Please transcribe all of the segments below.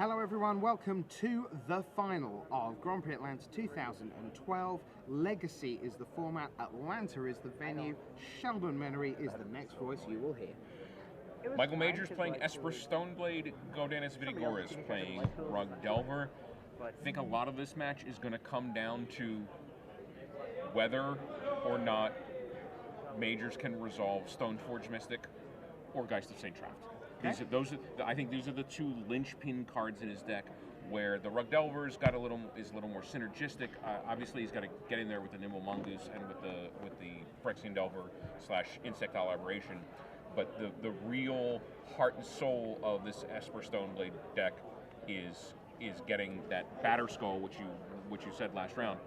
Hello everyone, welcome to the final of Grand Prix Atlanta 2012. Legacy is the format, Atlanta is the venue, Sheldon Menery is the next voice you will hear. Michael Majors playing Esper Stoneblade, Godinez Vidugiris playing Rug Delver. I think a lot of this match is going to come down to whether or not Majors can resolve Stoneforge Mystic or Geist of St. Traft. I think these are the two linchpin cards in his deck, where the Rug Delver's is a little more synergistic. Obviously, he's got to get in there with the Nimble Mongoose and with the Phyrexian Delver / Insect Aberration. But the real heart and soul of this Esper Stoneblade deck is getting that Batter Skull, which you said last round,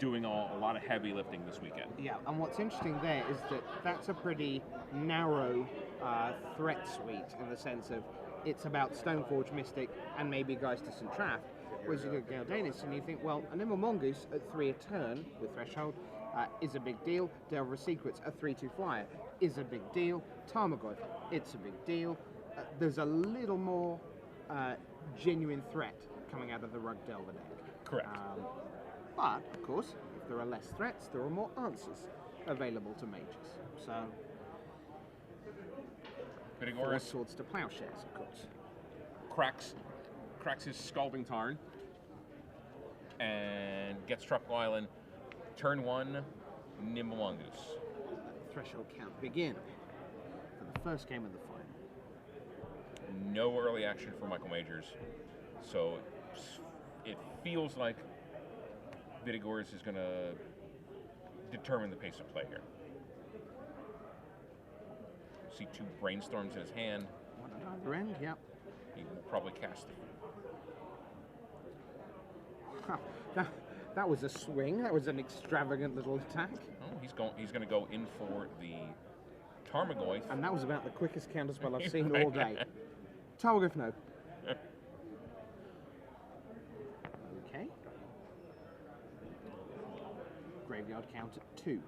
doing a lot of heavy lifting this weekend. Yeah, and what's interesting there is that that's a pretty narrow threat suite in the sense of it's about Stoneforge Mystic and maybe Geist of St. Traft, whereas you go Godinez and you think, well, a Nimble Mongoose at 3 a turn with Threshold is a big deal. Delver of Secrets, a 3/2 flyer, is a big deal. Tarmogoyf, it's a big deal. There's a little more genuine threat coming out of the Rug Delver deck. Correct. But, of course, if there are less threats, there are more answers available to Majors. So, four swords to plowshares, of course. Cracks his Scalding Tarn and gets Tropical Island. Turn 1, Nimble Mongoose. Threshold count begin for the first game of the final. No early action for Michael Majors, so it feels like Vidugiris is going to determine the pace of play here. See 2 Brainstorms in his hand. One at either end, yep. He will probably cast it. That was a swing. That was an extravagant little attack. Oh, he's going to go in for the Tarmogoyf. And that was about the quickest counterspell I've seen all day. Tarmogoyf, no. Okay. Graveyard count at 2.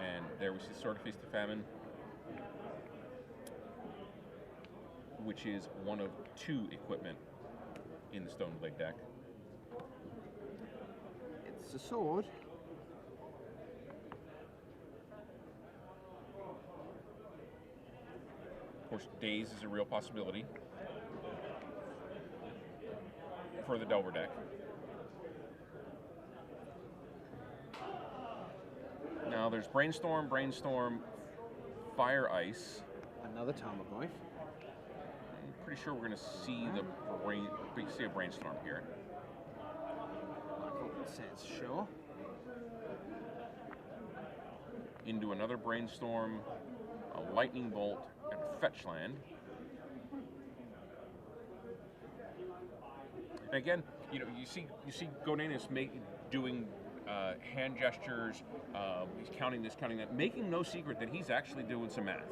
And there we see Sword of Feast of Famine, which is one of 2 equipment in the Stoneblade deck. It's a sword. Of course, Daze is a real possibility for the Delver deck. Now there's Brainstorm, Fire Ice. Another Tarmogoyf. I'm pretty sure we're going to see a Brainstorm here. Michael says sure. Into another Brainstorm, a Lightning Bolt, and a Fetch Land. And again, you see Godinez doing hand gestures. He's counting this, counting that, making no secret that he's actually doing some math.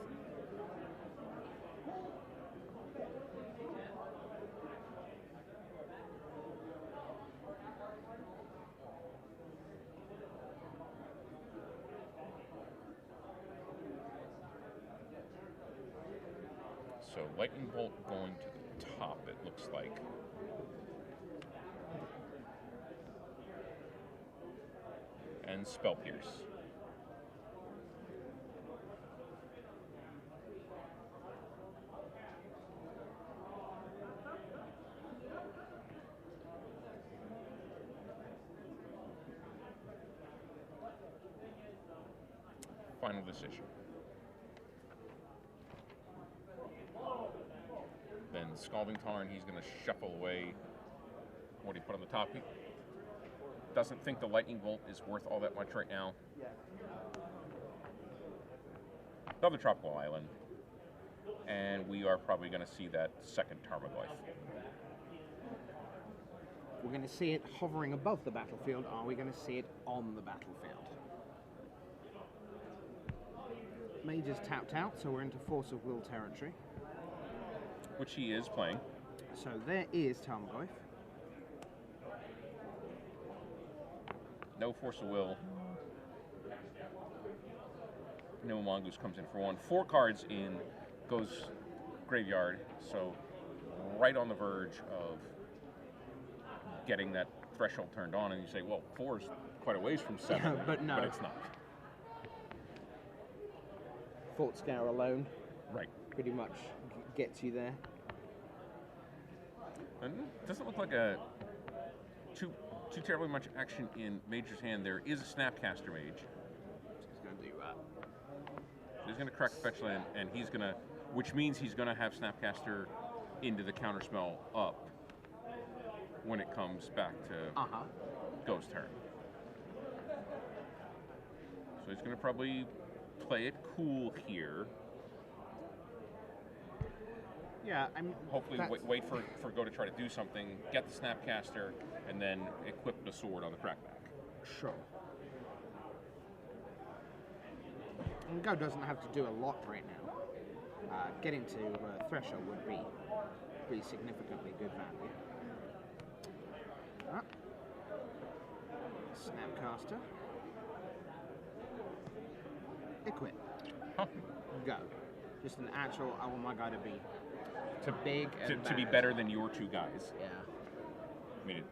So Lightning Bolt going to the top, it looks like. And Spell Pierce. Final decision. Then Scalding Tarn, he's going to shuffle away what he put on the top. He doesn't think the Lightning Bolt is worth all that much right now. Another Tropical Island. And we are probably going to see that second Tarmogoyf. We're going to see it hovering above the battlefield. Are we going to see it on the battlefield? Major's tapped out, so we're into Force of Will territory. Which he is playing. So there is Tarmogoyf. No Force of Will. Nimble Mongoose comes in for 1. 4 cards in, goes graveyard, so right on the verge of getting that threshold turned on, and you say, well, 4 is quite a ways from 7, but no. But it's not. Fort Scour alone Right. pretty much gets you there. And it doesn't look like too terribly much action in Major's hand. There is a Snapcaster Mage. He's going to do that. He's going to crack the fetch land, and he's going to, which means he's going to have Snapcaster into the counterspell up when it comes back to Go's turn. So he's going to probably play it cool here. Yeah, I mean, hopefully wait for Go to try to do something, get the Snapcaster, and then equip the sword on the crackback. Sure. And Go doesn't have to do a lot right now. Getting to Threshold would be pretty significantly good value. Snapcaster. Equip. Go. Just an actual, I want my guy to be big and to be better than your 2 guys. Yeah. I mean,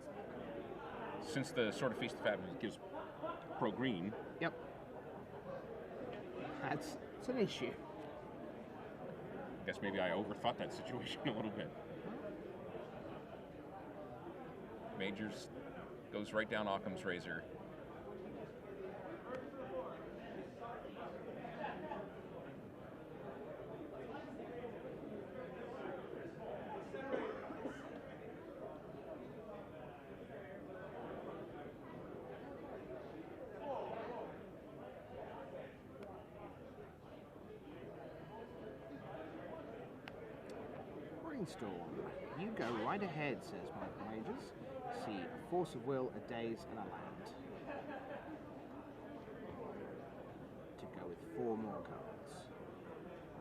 since the Sword of Feast of Fabulous gives pro green. Yep. It's an issue. I guess maybe I overthought that situation a little bit. Majors goes right down Occam's razor. Brainstorm. You go right ahead, says Michael Majors. See a force of will, a daze, and a land. To go with 4 more cards.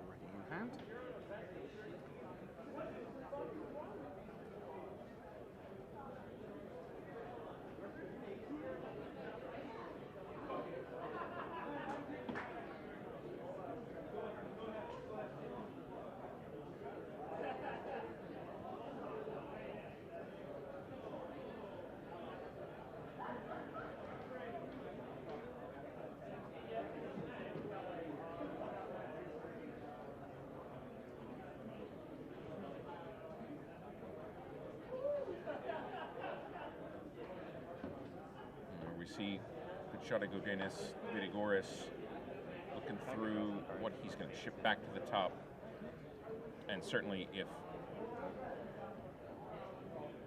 Already in hand. See Vidugiris, Vidugiris looking through what he's going to ship back to the top, and certainly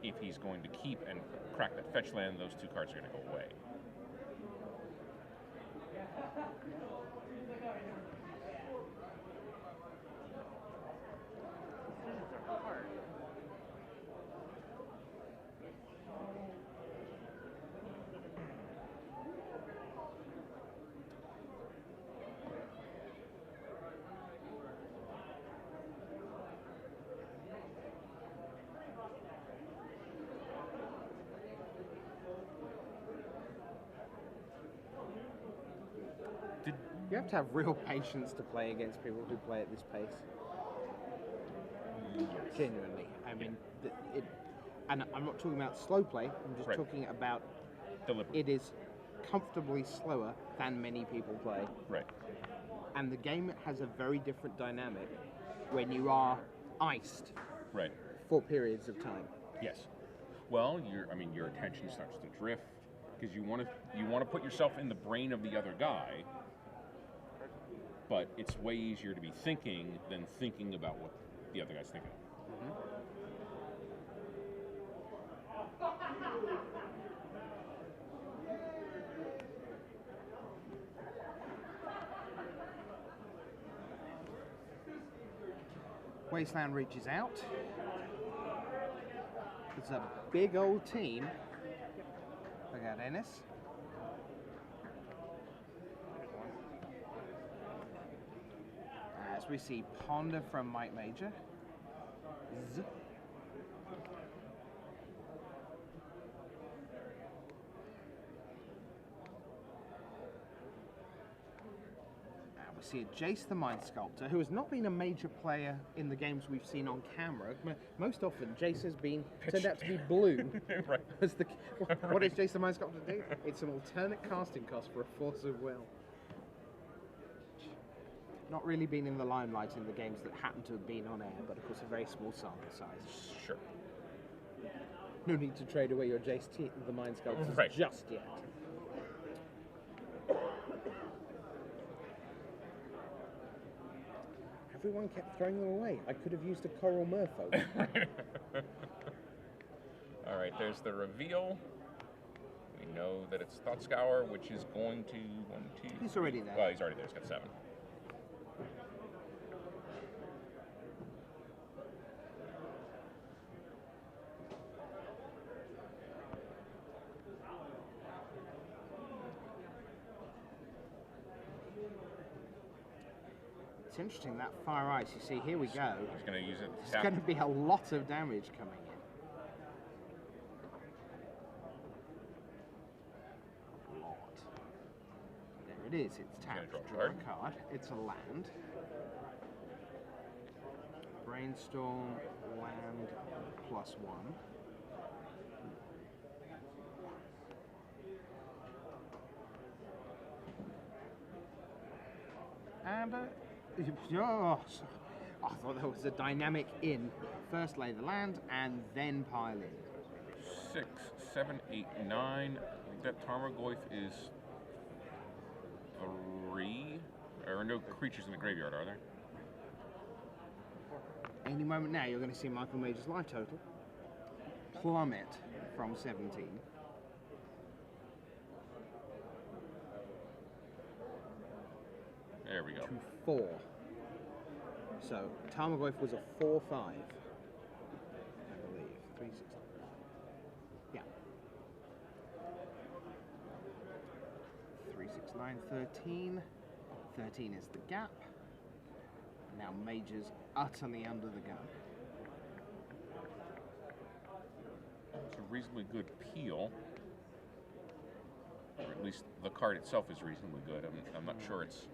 if he's going to keep and crack that fetch land, those 2 cards are going to go away. You have to have real patience to play against people who play at this pace. Genuinely. I mean, and I'm not talking about slow play, I'm just talking about deliberate. It is comfortably slower than many people play. Right. And the game has a very different dynamic when you are iced for periods of time. Yes. Well, your attention starts to drift because you want to put yourself in the brain of the other guy. But it's way easier to be thinking than thinking about what the other guy's thinking. Wasteland reaches out. It's a big old team. Look at Ennis. As we see Ponder from Mike Major. Z. We see a Jace the Mind Sculptor, who has not been a major player in the games we've seen on camera. Most often, Jace has been turned out to be blue. Right. As the, what does Jace the Mind Sculptor do? It's an alternate casting cost for a Force of Will. Not really been in the limelight in the games that happen to have been on air, but of course a very small sample size. Sure. No need to trade away your Jace the Mind Sculptors Right. just yet. Everyone kept throwing them away. I could have used a Coral Merfolk. All right, there's the reveal. We know that it's Thoughtscour, which is going to 1, 2. He's already there. Well, he's already there. He's got 7. It's interesting, that Fire Ice, you see, here we go. He's going to use it. There's going to be a lot of damage coming in. A lot. There it is, it's tapped. Draw a card. It's a land. Brainstorm, land, +1. And oh, I thought there was a dynamic in. First lay the land and then pile in. 6, 7, 8, 9. I think that Tarmogoyf is 3. There are no creatures in the graveyard, are there? Any moment now, you're going to see Michael Major's life total plummet from 17. There we go. To 4. So Tarmogoyf was a 4/5, I believe. 3, 6. Yeah. 3, 6, 9, 13. 13 is the gap. Now Major's utterly under the gun. It's a reasonably good peel. Or at least the card itself is reasonably good. I'm not sure it's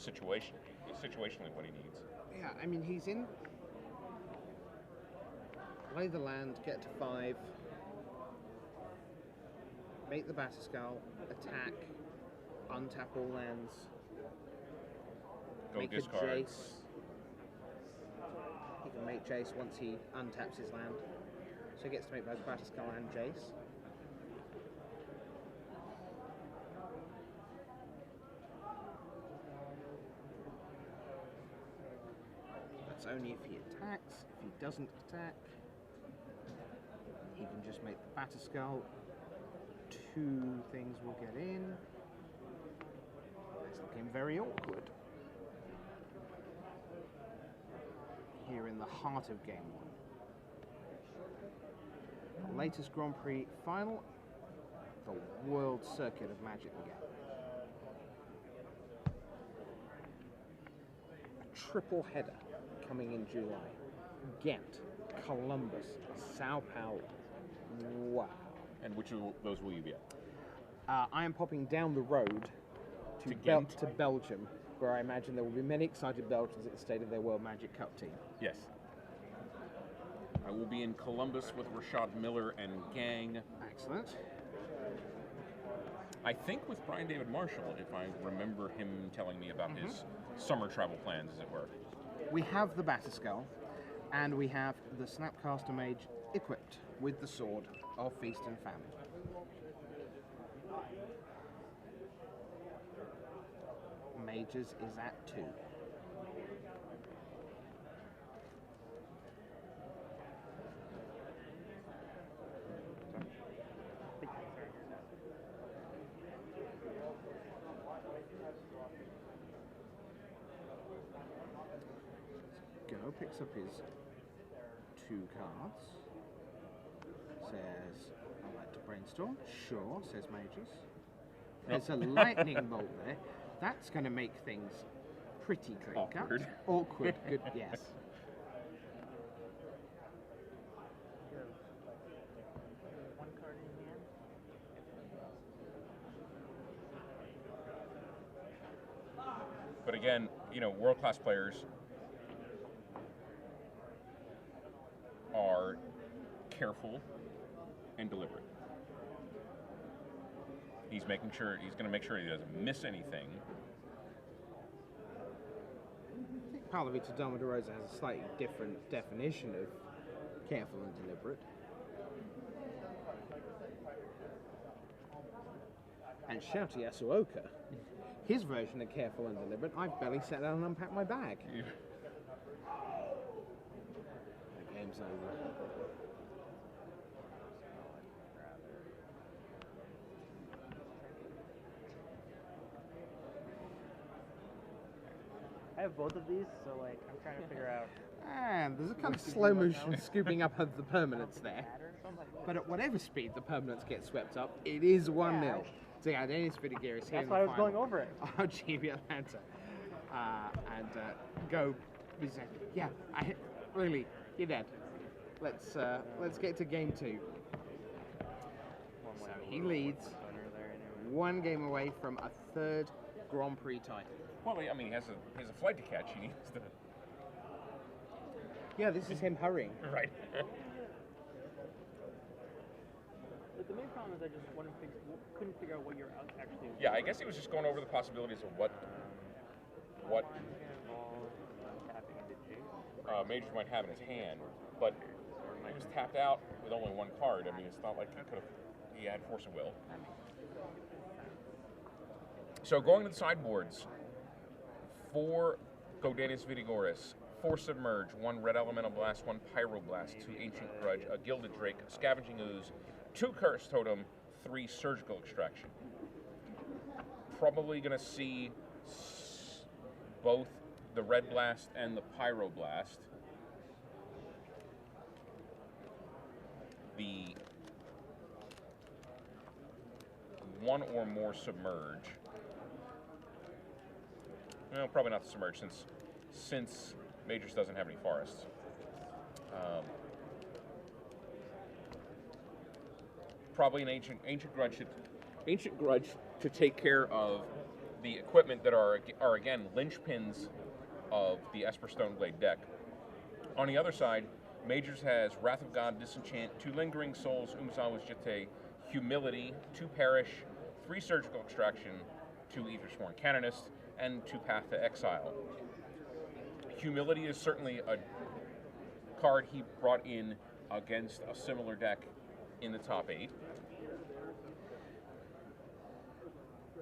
situationally what he needs. Yeah, I mean, he's in. Play the land, get to 5. Make the Batterskull, attack, untap all lands. Go make discard. a Jace. He can make Jace once he untaps his land. So he gets to make both Batterskull and Jace. That's only if he attacks. If he doesn't attack, he can just make the Batterskull. 2 things will get in. That's looking very awkward. Here in the heart of Game 1. The latest Grand Prix final, the World Circuit of Magic again. A triple header coming in July. Ghent, Columbus, Sao Paulo. Wow. And which of those will you be at? I am popping down the road to Belgium, where I imagine there will be many excited Belgians at the state of their World Magic Cup team. Yes. I will be in Columbus with Rashad Miller and gang. Excellent. I think with Brian David Marshall, if I remember him telling me about his summer travel plans, as it were. We have the Batterskull, and we have the Snapcaster Mage equipped with the sword of Feast and Famine. Mages is at 2. Go picks up his 2 cards. Says, I'd like to brainstorm. Sure, says Mages. There's a lightning bolt there. That's going to make things pretty clear cut. Awkward. Awkward, good, yes. again, you know, world-class players are careful and deliberate. He's going to make sure he doesn't miss anything. I think Palovita Domoderosa has a slightly different definition of careful and deliberate. And Shouty Yasuoka, his version of careful and deliberate, I've barely sat down and unpacked my bag. Yeah. The game's over. I have both of these, so like I'm trying to figure out. And there's a kind of slow motion scooping up of the permanents there. But at whatever speed the permanents get swept up, it is 1-0. So yeah, Dennis Vidugiris here. That's why I was going over it. RGB Atlanta. Go. Yeah, really, you're dead. Let's get to game 2. So he leads 1 game away from a 3rd Grand Prix title. Well, I mean, he has a flight to catch. He needs to. Yeah, this is him hurrying. Right. But the main problem is I just couldn't figure out what you're actually. Yeah, I guess he was just going over the possibilities of what Major might have in his hand, but he was tapped out with only 1 card. I mean, it's not like he had force of will. So going to the sideboards, 4 Godanius Vidugiris, 4 Submerge, 1 Red Elemental Blast, 1 Pyroblast, 2 Ancient Grudge, a Gilded Drake, a Scavenging Ooze, 2 Curse Totem, 3 Surgical Extraction. Probably going to see both the Red Blast and the Pyroblast. The 1 or more Submerge. Well, probably not the Submerge, since Majors doesn't have any forests. Probably an Ancient Grudge to take care of the equipment that are again linchpins of the Esper Stoneblade deck. On the other side, Majors has Wrath of God, Disenchant, 2 Lingering Souls, Umazawa's Jitte, Humility, 2 Perish, 3 Surgical Extraction, 2 Aethersworn Canonist, and 2 Path to Exile. Humility is certainly a card he brought in against a similar deck in the top 8.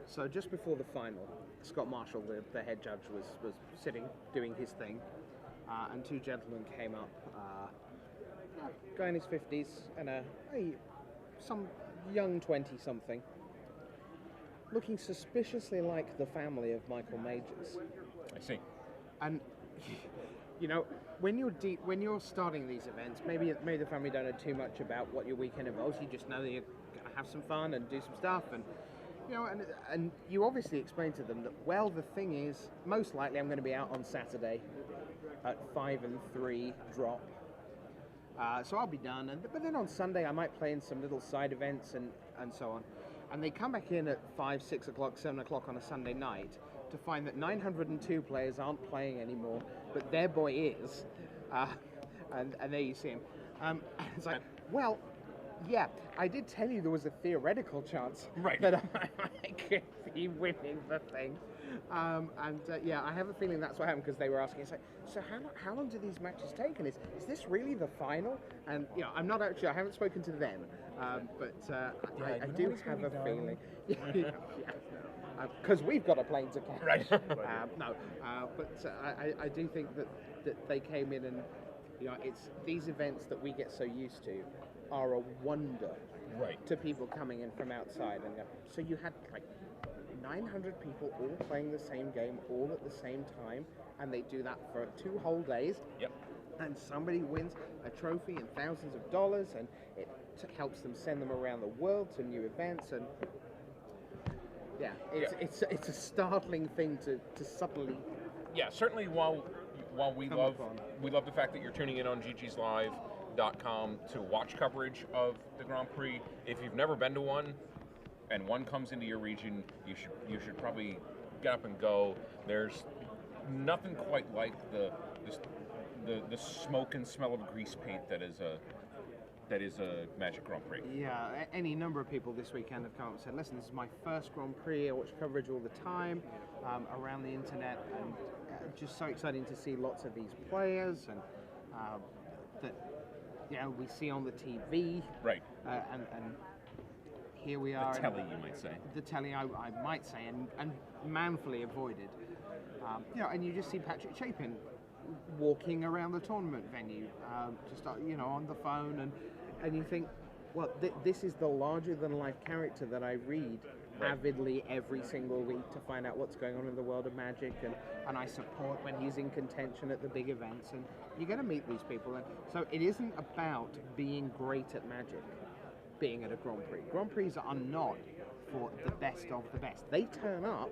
So just before the final, Scott Marshall, the head judge, was sitting doing his thing, and 2 gentlemen came up, guy in his 50s and some young 20-something, looking suspiciously like the family of Michael Majors. I see. And you know, when you're starting these events, maybe the family don't know too much about what your weekend involves. You just know that you're gonna have some fun and do some stuff, and you know, and you obviously explain to them that, well, the thing is, most likely I'm going to be out on Saturday at 5 and 3 drop, so I'll be done. But then on Sunday I might play in some little side events and so on. And they come back in at 5, 6 o'clock, 7 o'clock on a Sunday night to find that 902 players aren't playing anymore, but their boy is, and there you see him. It's like, well, yeah, I did tell you there was a theoretical chance that I could be winning the thing. Yeah, I have a feeling that's what happened, because they were asking, it's like, so how long do these matches take? And is this really the final? And, you know, I haven't spoken to them, but I do have a feeling. Because we've got a plane to catch. Right. But I do think that they came in and, you know, it's these events that we get so used to are a wonder to people coming in from outside. And so you had like 900 people all playing the same game all at the same time, and they do that for 2 whole days. Yep. And somebody wins a trophy and thousands of dollars, and it helps them send them around the world to new events. And yeah, it's a startling thing to suddenly. Yeah, certainly. While we love the fact that you're tuning in on GGsLive.com to watch coverage of the Grand Prix. If you've never been to one, and one comes into your region, you should probably get up and go. There's nothing quite like the smoke and smell of grease paint that is a Magic Grand Prix. Yeah, any number of people this weekend have come up and said, listen, this is my first Grand Prix, I watch coverage all the time around the internet, and just so exciting to see lots of these players and that we see on the TV. Right. And here we are. The telly, you might say. The telly, I might say, and manfully avoided. And you just see Patrick Chapin walking around the tournament venue, just on the phone, and you think, well, this is the larger-than-life character that I read avidly every single week to find out what's going on in the world of Magic, and I support when he's in contention at the big events, and you're going to meet these people. And so it isn't about being great at Magic, being at a Grand Prix. Grand Prix are not for the best of the best. They turn up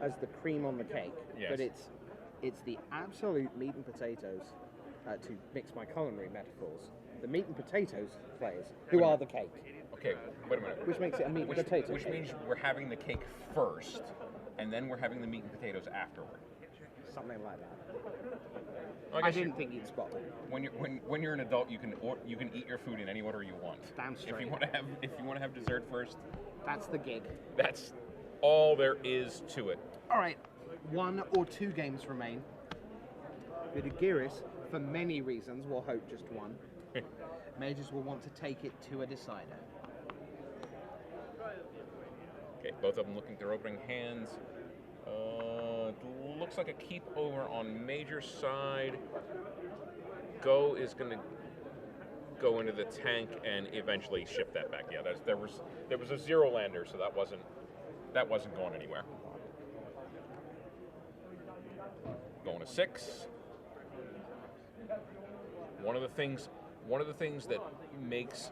as the cream on the cake, yes. But it's the absolute meat and potatoes, to mix my culinary metaphors, the meat and potatoes players who are the cake. Okay, wait a minute. Which makes it a meat and potato Which cake. means we're having the cake first, and then we're having the meat and potatoes afterward. Something like that. I I didn't think you'd spot that. When you're an adult, you can eat your food in any order you want. Damn straight. If you want to have dessert first, That's the gig. that's all there is to it. All right, 1 or 2 games remain. Vidugiris, for many reasons, will hope just one. Majors will want to take it to a decider. Okay, both of them looking at their opening hands. Looks like a keep over on Major side. Go is going to go into the tank and eventually ship that back. Yeah, there was a 0 lander, so that wasn't going anywhere. Going to 6. One of the things that makes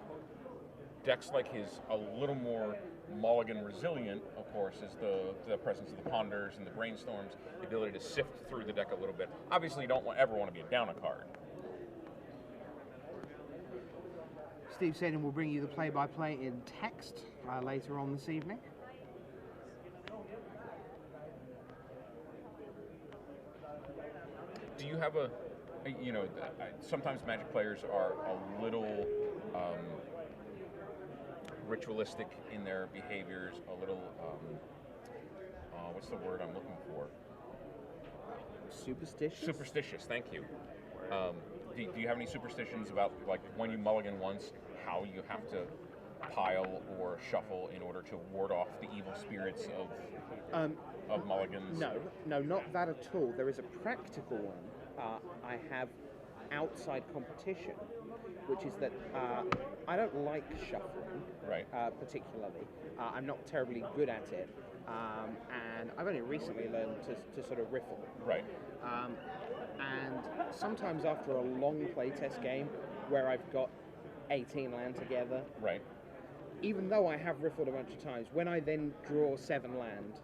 decks like his a little more mulligan resilient, of course, is the presence of the ponders and the brainstorms, the ability to sift through the deck a little bit. Obviously, you don't ever want to be down a card. Steve Sadin will bring you the play-by-play in text later on this evening. Do you have sometimes Magic players are a little ritualistic in their behaviors, a little, what's the word I'm looking for? Superstitious? Superstitious, thank you. Do you have any superstitions about, like, when you mulligan once, how you have to pile or shuffle in order to ward off the evil spirits of mulligans? No, not that at all. There is a practical one. I have outside competition, which is that I don't like shuffling, right? Particularly. I'm not terribly good at it, and I've only recently learned to sort of riffle. Right. And sometimes after a long playtest game where I've got 18 land together, right, even though I have riffled a bunch of times, when I then draw 7 land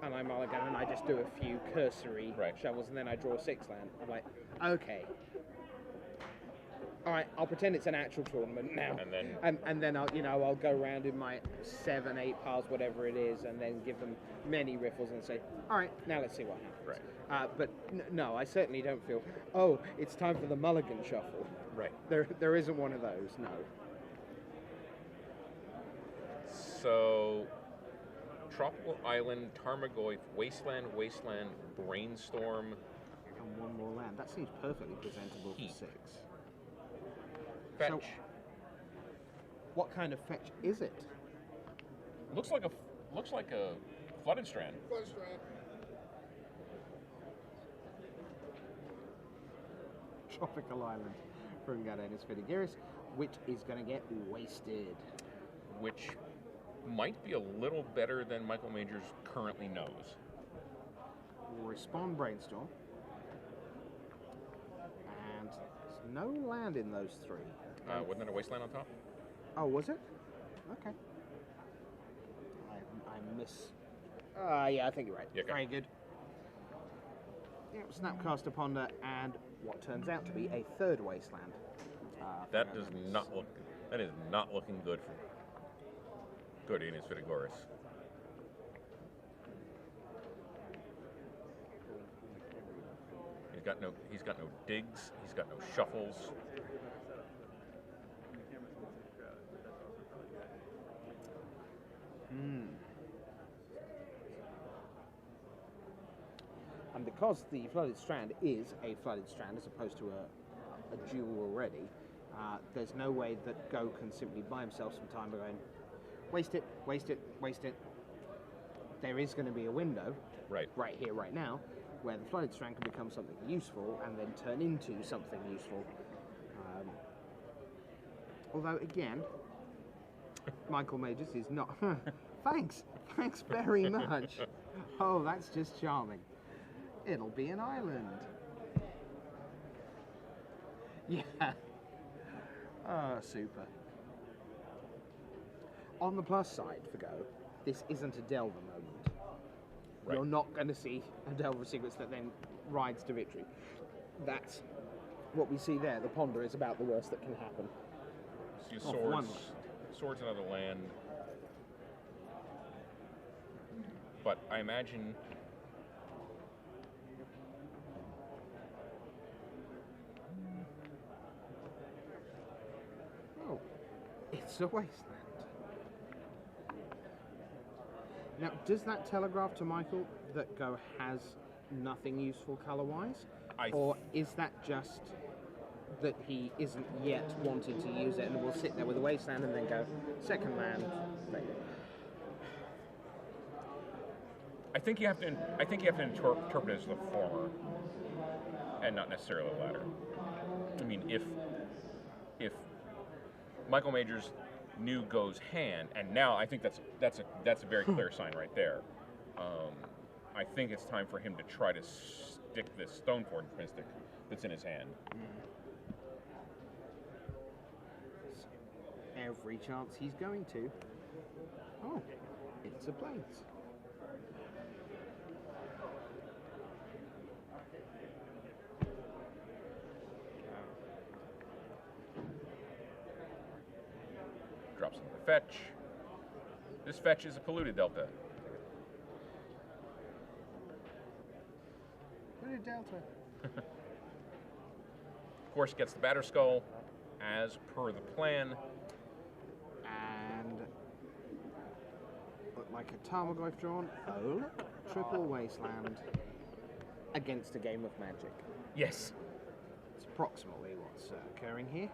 and I mulligan and I just do a few cursory shovels and then I draw 6 land, I'm like, okay. All right, I'll pretend it's an actual tournament now, and then I'll go around in my 7, 8 piles, whatever it is, and then give them many riffles and say, all right, now let's see what happens. Right. But no, I certainly don't feel, oh, it's time for the mulligan shuffle. Right. There isn't one of those, no. So, Tropical Island, Tarmogoyf, Wasteland, Brainstorm. And one more land. That seems perfectly presentable for 6. Fetch. So, what kind of fetch is it? Looks like a Flooded Strand. Flooded Strand. Tropical Island from Gardenis Vidugiris, which is going to get wasted. Which might be a little better than Michael Majors currently knows. Respond Brainstorm. And there's no land in those 3. Wasn't there a Wasteland on top? Oh, was it? Okay. I miss... yeah, I think you're right. Yeah, okay. Very good. Yeah, Snapcaster Ponder and what turns out to be a 3rd Wasteland. That is not looking good for Gardenis Vidugiris. He's got no digs. He's got no shuffles. And because the Flooded Strand is a Flooded Strand as opposed to a duel already, there's no way that Go can simply buy himself some time by going, waste it, waste it, waste it. There is going to be a window, Right. right here, right now, where the Flooded Strand can become something useful and then turn into something useful. Although, again, Michael Majors is not... Thanks very much. Oh, that's just charming. It'll be an island. Yeah. Oh, super. On the plus side for Go, this isn't a Delver moment. Right. You're not going to see a Delver sequence that then rides to victory. That's what we see there. The Ponder is about the worst that can happen. See Off one swords another land. But I imagine Oh, it's a wasteland. Now, does that telegraph to Michael that Go has nothing useful color-wise? Or is that just that he isn't yet wanting to use it and will sit there with a wasteland and then go, second land, later? I think you have to interpret it as the former, and not necessarily the latter. I mean, if Michael Majors knew Go's hand, and now I think that's a very clear sign right there. I think it's time for him to try to stick this Stoneforge Mystic that's in his hand. Every chance he's going to. Oh, it's a Plains. Drops another fetch. This fetch is a polluted delta. Polluted delta. Of course, gets the Batter Skull as per the plan. And look like a Tarmogoyf drawn. Oh, triple wasteland against a game of Magic. Yes. It's approximately what's occurring here.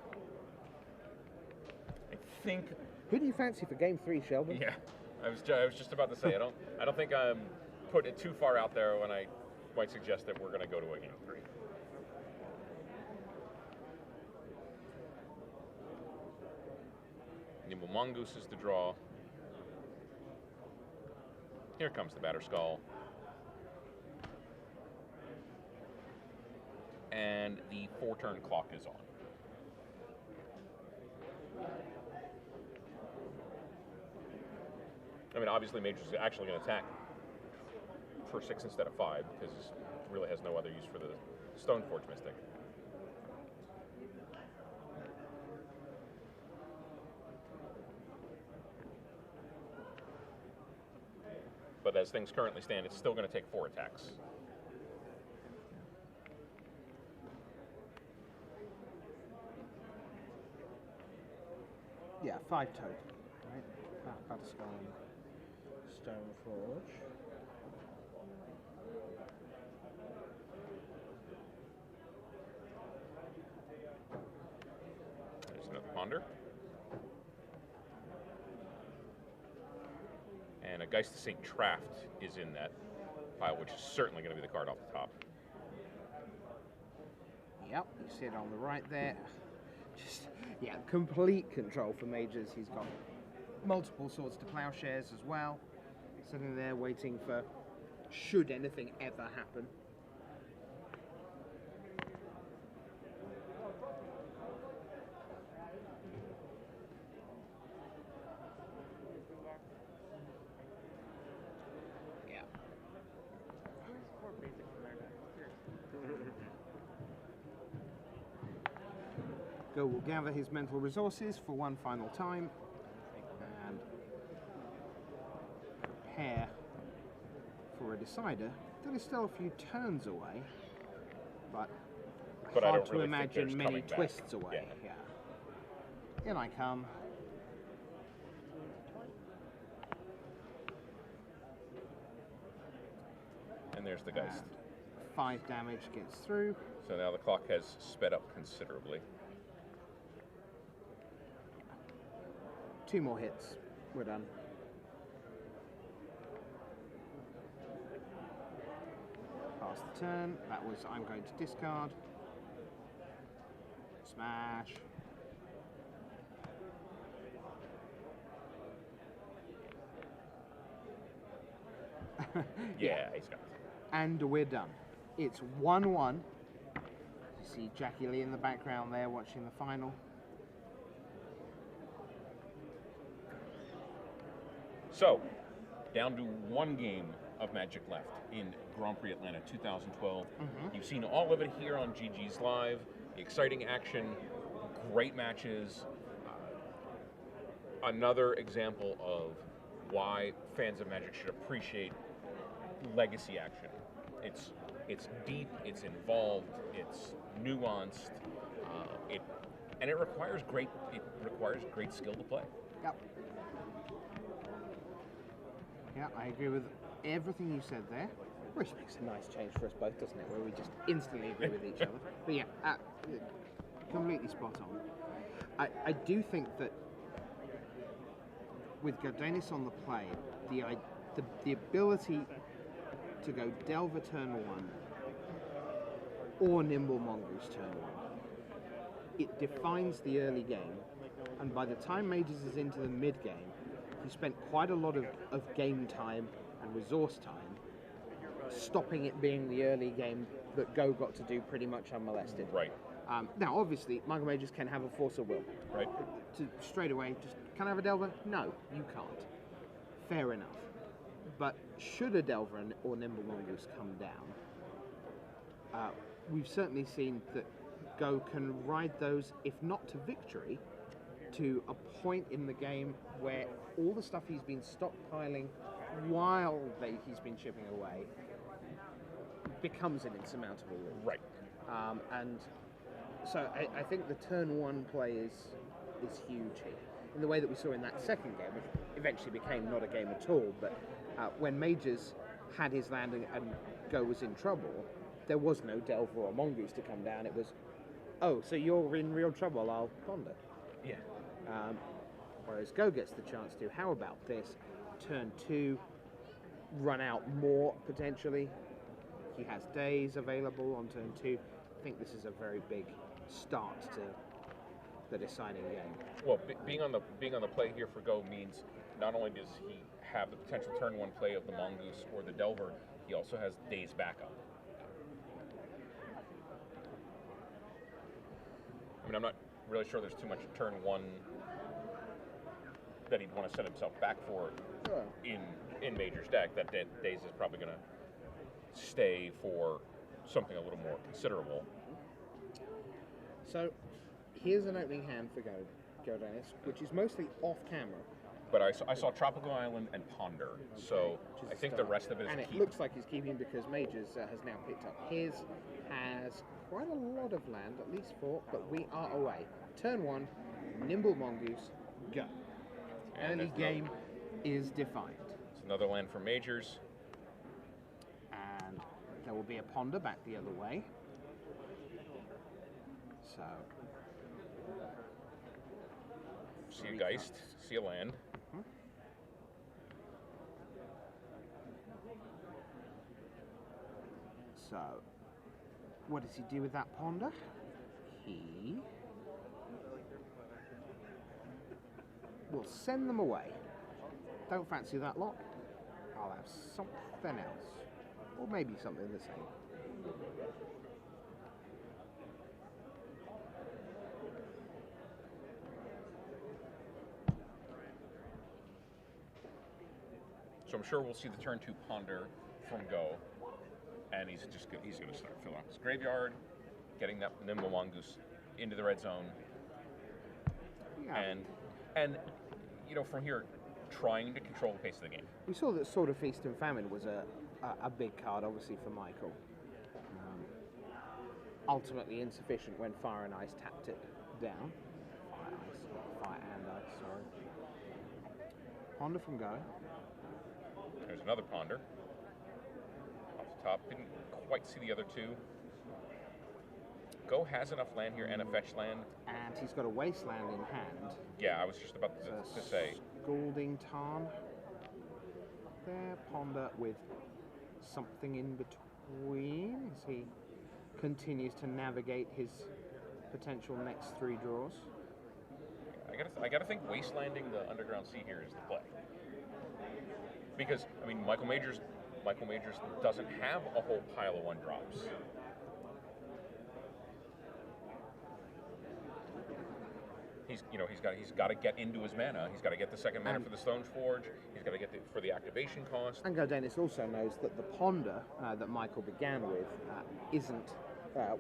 I think. Who do you fancy for Game 3, Sheldon? Yeah, I was just about to say I don't think I'm putting it too far out there when I might suggest that we're going to go to a Game 3. Nimble Mongoose is the draw. Here comes the Batter Skull. And the 4-turn clock is on. I mean, obviously Majors is actually going to attack for 6 instead of 5 because it really has no other use for the Stoneforge Mystic. But as things currently stand, it's still going to take 4 attacks. Yeah, 5 total. Right? Batter Skull and Stoneforge. There's another Ponder. And a Geist of St. Traft is in that pile, which is certainly going to be the card off the top. Yep, you see it on the right there. Just, yeah, complete control for Majors. He's got multiple swords to plowshares as well. Sitting there waiting for should anything ever happen. Yeah. Go will gather his mental resources for one final time and prepare for a decider that is still a few turns away, But I hard don't to really think imagine there's many coming back. twists away. Yeah. Yeah. In I come. And there's the Geist. And 5 damage gets through. So now the clock has sped up considerably. 2 more hits. We're done. Pass the turn. That was I'm going to discard. Smash. Yeah, he's got it. And we're done. It's 1-1. You see Jackie Lee in the background there watching the final. So, down to 1 game of Magic left in Grand Prix Atlanta 2012. You've seen all of it here on GG's Live. Exciting action, great matches. Another example of why fans of Magic should appreciate legacy action. It's deep, it's involved, it's nuanced, and it requires great skill to play. Yep. Yeah, I agree with everything you said there. Which makes a nice change for us both, doesn't it? Where we just instantly agree with each other. But yeah, completely spot on. I do think that with Gardanis on the play, the ability to go Delver turn 1 or Nimble Mongoose turn 1, it defines the early game, and by the time Mages is into the mid game, he spent quite a lot of game time and resource time stopping it being the early game that Go got to do pretty much unmolested. Right. Now, obviously, Michael Mages can have a force of will. Right. To straight away, just, can I have a Delver? No, you can't. Fair enough. But should a Delver or Nimble Mongoose come down, we've certainly seen that Go can ride those, if not to victory, to a point in the game where all the stuff he's been stockpiling while he's been chipping away becomes an insurmountable win. Right. And so I think the turn 1 play is huge here. In the way that we saw in that second game, which eventually became not a game at all, but when Mages had his land and Go was in trouble, there was no Delver or Mongoose to come down. It was, oh, so you're in real trouble, I'll ponder. Yeah. Whereas Go gets the chance to, how about this? Turn 2, run out more, potentially. He has days available on turn 2. I think this is a very big start to the deciding game. Well, being on the play here for Go means not only does he have the potential turn 1 play of the Mongoose or the Delver, he also has days backup. I mean, I'm not really sure there's too much turn 1 that he'd want to set himself back for in Major's deck. That days is probably going to stay for something a little more considerable. So here's an opening hand for Gardanis, which is mostly off camera. But I saw Tropical Island and Ponder, so I think the rest of it is and a it keep. looks like he's keeping because Majors has now picked up his, has quite a lot of land, at least 4, but we are away. Turn 1, Nimble Mongoose, go. And Early game is defined. It's another land for Majors. And there will be a Ponder back the other way. So... See a Geist, see a land. So, what does he do with that Ponder? He will send them away. Don't fancy that lot? I'll have something else. Or maybe something the same. So I'm sure we'll see the turn 2 Ponder from Go, and he's going to start filling up his graveyard, getting that Nimble Mongoose into the red zone, Yeah. and you know, from here, trying to control the pace of the game. We saw that Sword of Feast and Famine was a big card, obviously, for Michael. ultimately insufficient when Fire and Ice tapped it down. Fire and Ice, sorry. Ponder from Go. There's another Ponder. Off the top. Didn't quite see the other two. Go has enough land here and a fetch land. And he's got a Wasteland in hand. Yeah, I was just about to say. Scalding Tarn. There, Ponder with something in between as he continues to navigate his potential next 3 draws. I gotta think wastelanding the Underground Sea here is the play. Because I mean, Michael Majors doesn't have a whole pile of 1-drops. He's got to get into his mana. He's got to get the second mana for the Stone Forge. He's got to get for the activation cost. And Godanis also knows that the Ponder that Michael began with isn't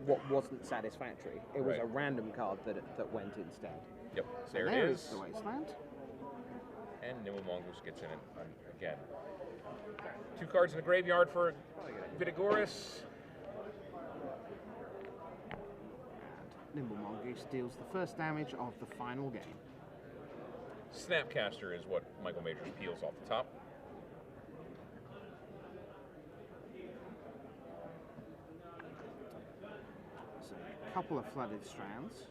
what wasn't satisfactory. It was a random card that went instead. Yep, So there there it is. is the Wasteland. And Nimble Mongoose gets in it again. 2 cards in the graveyard for Vidugiris. Nimble Mongoose deals the first damage of the final game. Snapcaster is what Michael Majors peels off the top. So a couple of Flooded Strands.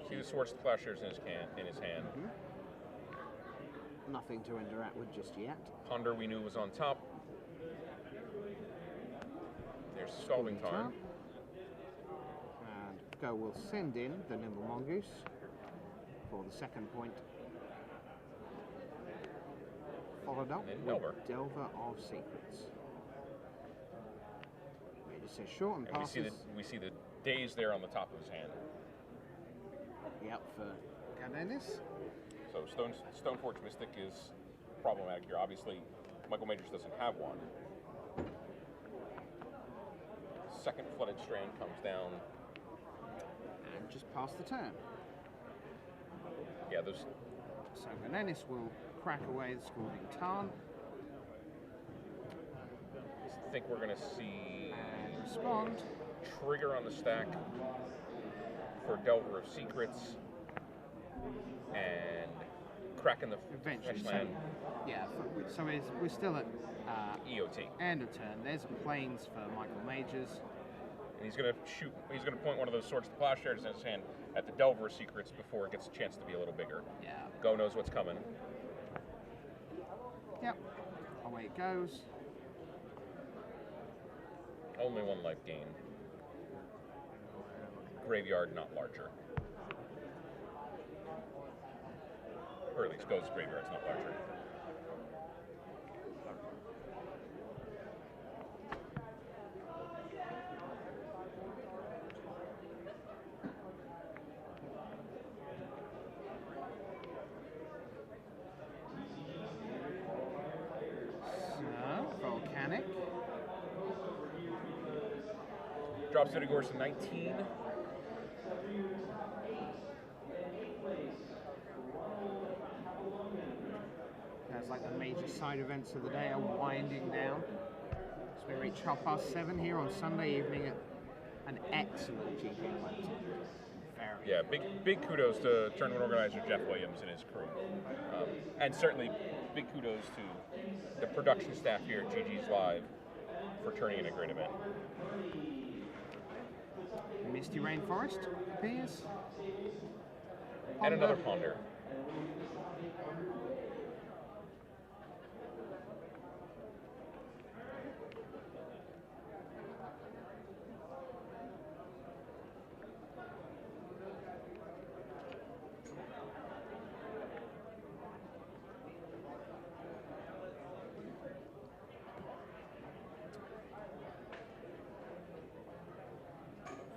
See the Swords to Plowshares in his hand. Nothing to interact with just yet. Ponder we knew was on top. There's Scalding Tarn. And Go will send in the Nimble Mongoose for the second point. Followed up And with Delver. Delver of Secrets. Major says short and And passes. we see the days there on the top of his hand. Yep, for Godanis. So Stoneforge Mystic is problematic here. Obviously, Michael Majors doesn't have one. Second Flooded Strand comes down. And just past the turn. Yeah, those. So Godanis will crack away the Scalding Tarn I think we're going to see and respond. trigger on the stack for Delver of Secrets and cracking the Eventually, so, land yeah, so we're still at EOT. end of turn. There's planes for Michael Majors. And he's going to point one of those Swords to Plowshares in his hand at the Delver of Secrets before it gets a chance to be a little bigger. Yeah. Go knows what's coming. Yep. Away it goes. Only 1 life gain. Graveyard not larger. Or at least Go's graveyard's not larger. So, Volcanic. Drops Vidugiris to 19. That's like the major side events of the day are winding down. So we reach 7:30 here on Sunday evening at an excellent GP Atlantic. Very Yeah, big kudos to tournament organizer Jeff Williams and his crew. And certainly big kudos to the production staff here at GG's Live for turning in a great event. Misty Rainforest appears. And another Ponder.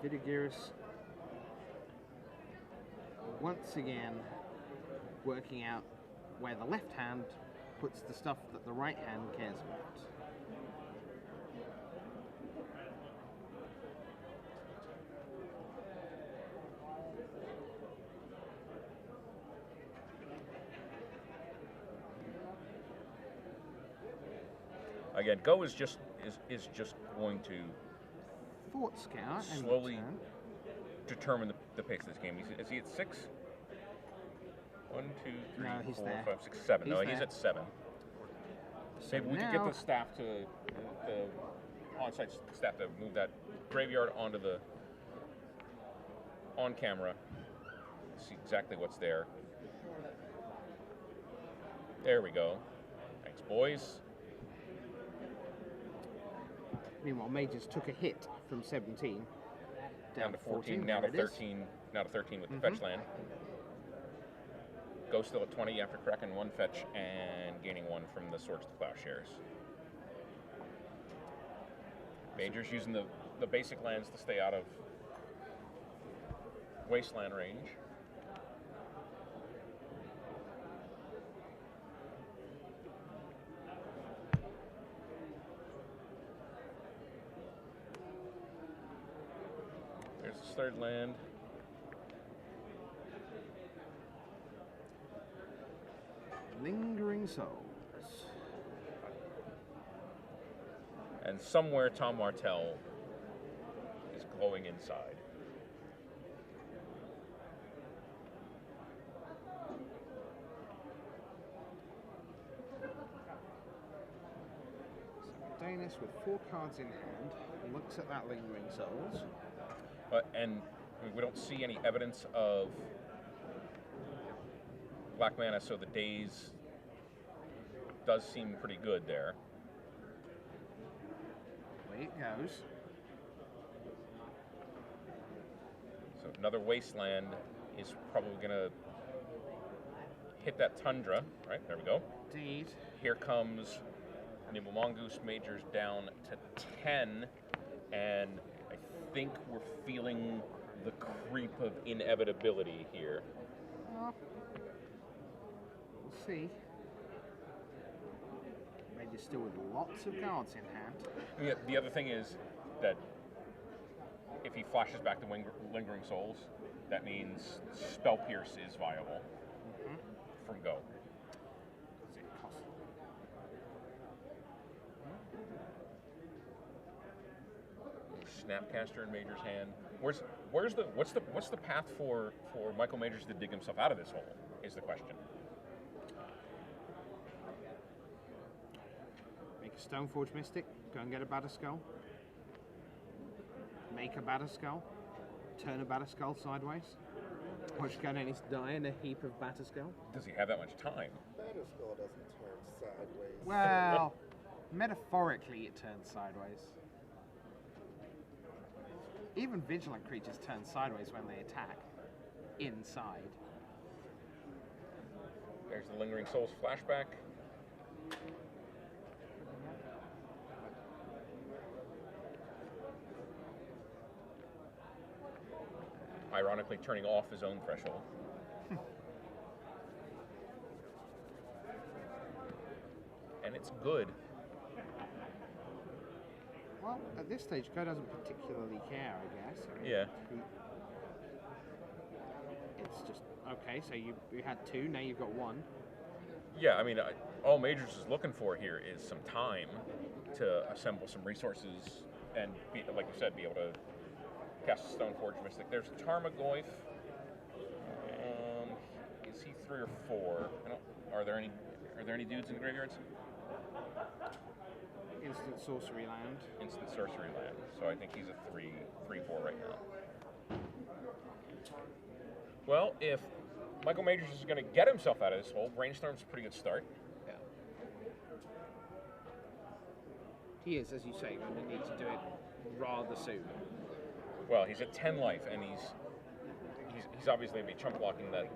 Vidugiris once again working out where the left hand puts the stuff that the right hand cares about. Again, Go is just is just going to Fort Scout. And slowly return. determine the pace of this game. Is he at 6? 1, 2, 3, No, he's 4, there. 5, 6, 7. No, He's he's there. at 7. So Maybe we could now- get the staff to the on-site staff to move that graveyard onto the on camera. See exactly what's there. There we go. Thanks, boys. Meanwhile, Majors took a hit from 17 Down to 14. Now There to it is. 13. Now to 13 with the fetch land. Go still at 20 after cracking 1 fetch and gaining 1 from the Swords to Plowshares. Majors using the basic lands to stay out of wasteland range. There's his third land. Lingering Souls. And somewhere Tom Martell is glowing inside. Danis with 4 cards in hand looks at that Lingering Souls. And we don't see any evidence of black mana, so the daze does seem pretty good there. Away it goes. So another wasteland is probably going to hit that tundra. Right, there we go. Indeed. Here comes Nimble Mongoose. Majors down to 10, and I think we're feeling the creep of inevitability here. Well, we'll see. Majors still with lots of cards in hand. The other thing is that if he flashes back to Lingering Souls, that means Spell Pierce is viable from go. Does it cost? Snapcaster in Major's hand. What's the path for Michael Majors to dig himself out of this hole? Is the question. Make a Stoneforge Mystic. Go and get a Batterskull. Make a Batterskull. Turn a Batterskull sideways. Watch Ganenis die in a heap of Batterskull. Does he have that much time? Batterskull doesn't turn sideways. Well, metaphorically it turns sideways. Even vigilant creatures turn sideways when they attack. Inside. There's the Lingering Souls flashback. Ironically turning off his own threshold. And it's good. Well, at this stage, Go doesn't particularly care, I guess. I mean, Yeah. It's just, okay, so you had 2, now you've got 1. Yeah, I mean, all Majors is looking for here is some time to assemble some resources and, like you said, be able to cast a Stoneforge Mystic. There's Tarmogoyf. Is he 3 or 4? Are there any dudes in the graveyards? Instant sorcery land. Instant sorcery land. So I think he's a 3/4 right now. Well, if Michael Majors is going to get himself out of this hole, Brainstorm's a pretty good start. Yeah. He is, as you say, going to need to do it rather soon. Well, he's at 10 life, and he's obviously going to be chump blocking that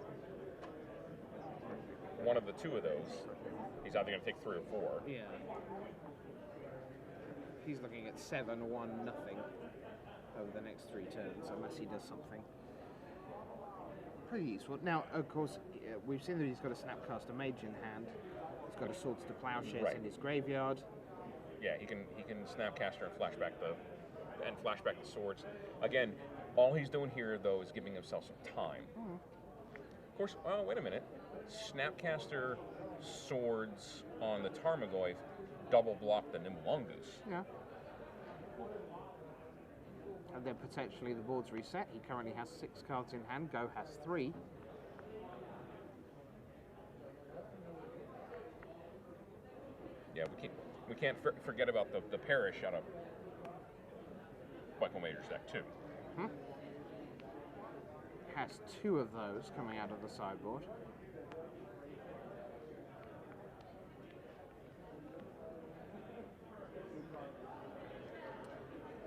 one of the 2 of those. He's either going to take 3 or 4. Yeah. He's looking at 7-1 nothing over the next 3 turns, unless he does something pretty useful. Now, of course, we've seen that he's got a Snapcaster Mage in hand. He's got a Swords to Plowshares Right. in his graveyard. Yeah, he can Snapcaster and flashback the swords. Again, all he's doing here though is giving himself some time. Of course, oh wait a minute, Snapcaster swords on the Tarmogoyf double block the Nimble Mongoose. Yeah. And then potentially the board's reset. He currently has 6 cards in hand. Go has 3. Yeah, we can't forget about the Parish out of Michael Major's deck too. Has 2 of those coming out of the sideboard.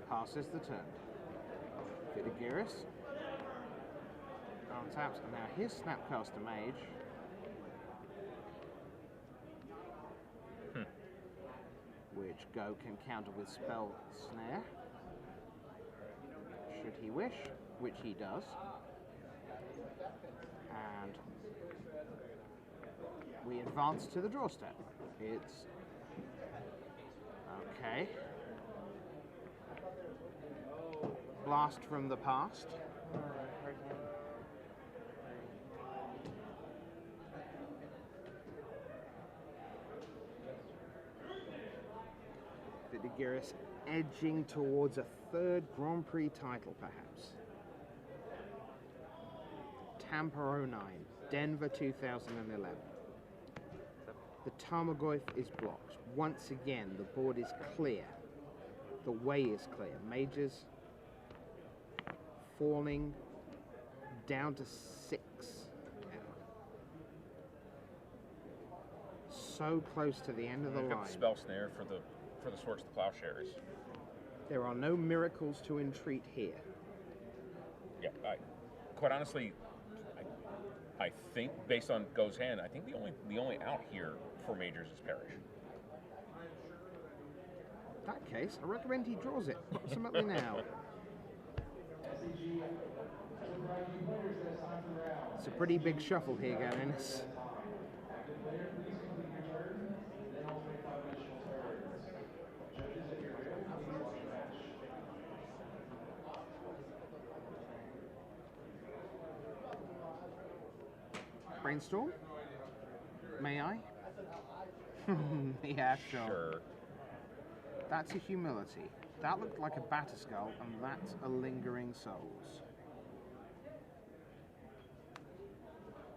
Passes the turn. Vidugiris. Untaps, and now his Snapcaster Mage. Which Go can counter with Spell Snare. Should he wish, which he does. And we advance to the draw step. It's okay. Blast from the past. Vidugiris edging towards a 3rd Grand Prix title, perhaps. Tampa 09, Denver 2011. The Tarmogoyf is blocked. Once again, the board is clear. The way is clear. Majors falling down to 6. So close to the end of the line. Got the Spell Snare for the Swords to Plowshares. There are no miracles to entreat here. Yeah, quite honestly, I think based on Go's hand, I think the only out here for Majors is Parish. In that case, I recommend he draws it approximately now. It's a pretty big shuffle here, Galennis. Brainstorm? May I? Yeah, sure. That's a humility. That looked like a Batterskull, and that's a Lingering Souls.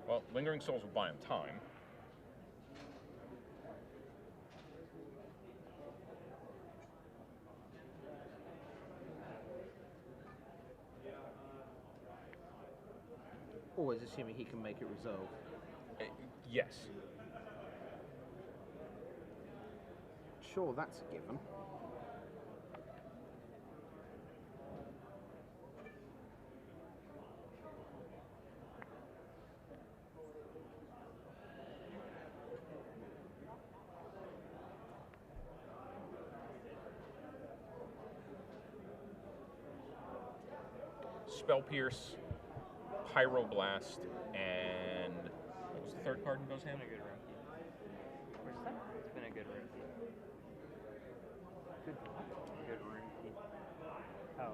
Well, Lingering Souls will buy him time. Always assuming he can make it resolve. Yes. Sure, that's a given. Spell Pierce, Pyroblast, and what was the 3rd card in Go's hand? It's been a good room key. Where's that? It's been a good room key. Good room key. Oh.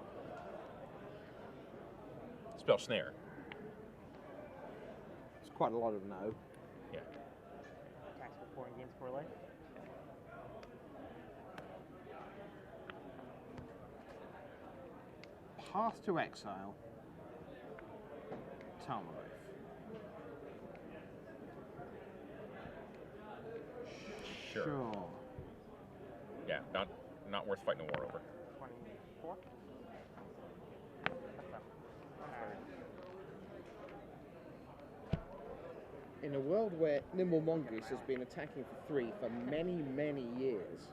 Spell Snare. It's quite a lot of no. Yeah. Attacks for 4 and gains 4 life. Path to Exile. Tarmogoyf. Sure. Yeah, not worth fighting a war over. 24? In a world where Nimble Mongoose has been attacking for 3 for many, many years,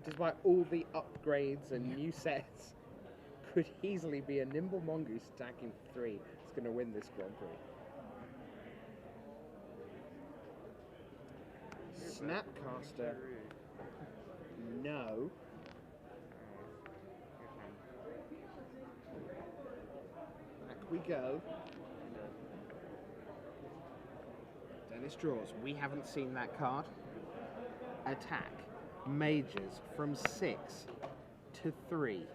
despite all the upgrades and new sets, could easily be a Nimble Mongoose attacking for 3 that's going to win this Grand Prix. Snapcaster. No. Back we go. Dennis draws. We haven't seen that card. Attack. Majors from 6 to 3.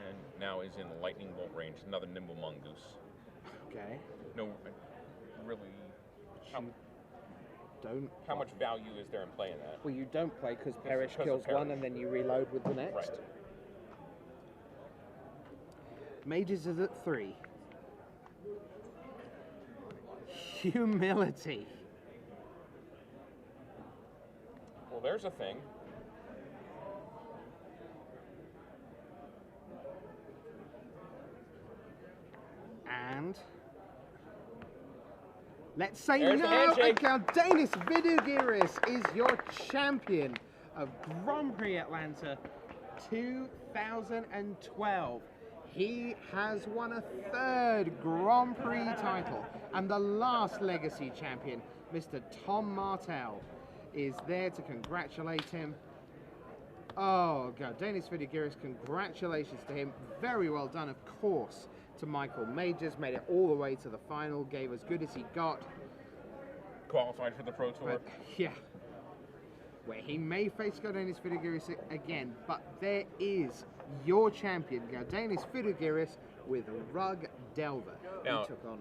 And now is in lightning bolt range. Another Nimble Mongoose. Okay. No, really. don't. How much value is there in playing that? Well, you don't play because Perish because of kills one Perish. and then you reload with the next. Right. Mages is at 3. Humility. Well, there's a thing. And let's say There's the no, and handshake. Galdanis Vidugiris is your champion of Grand Prix Atlanta 2012. He has won a 3rd Grand Prix title, and the last Legacy champion, Mr. Tom Martell, is there to congratulate him. Oh, Galdanis Vidugiris, congratulations to him. Very well done, of course, to Michael Majors. Made it all the way to the final, gave as good as he got. Qualified for the Pro Tour. But, yeah, where he may face Galdanis Vidugiris again, but there is your champion, Galdanis Vidugiris, with Rug Delver, Now, who took on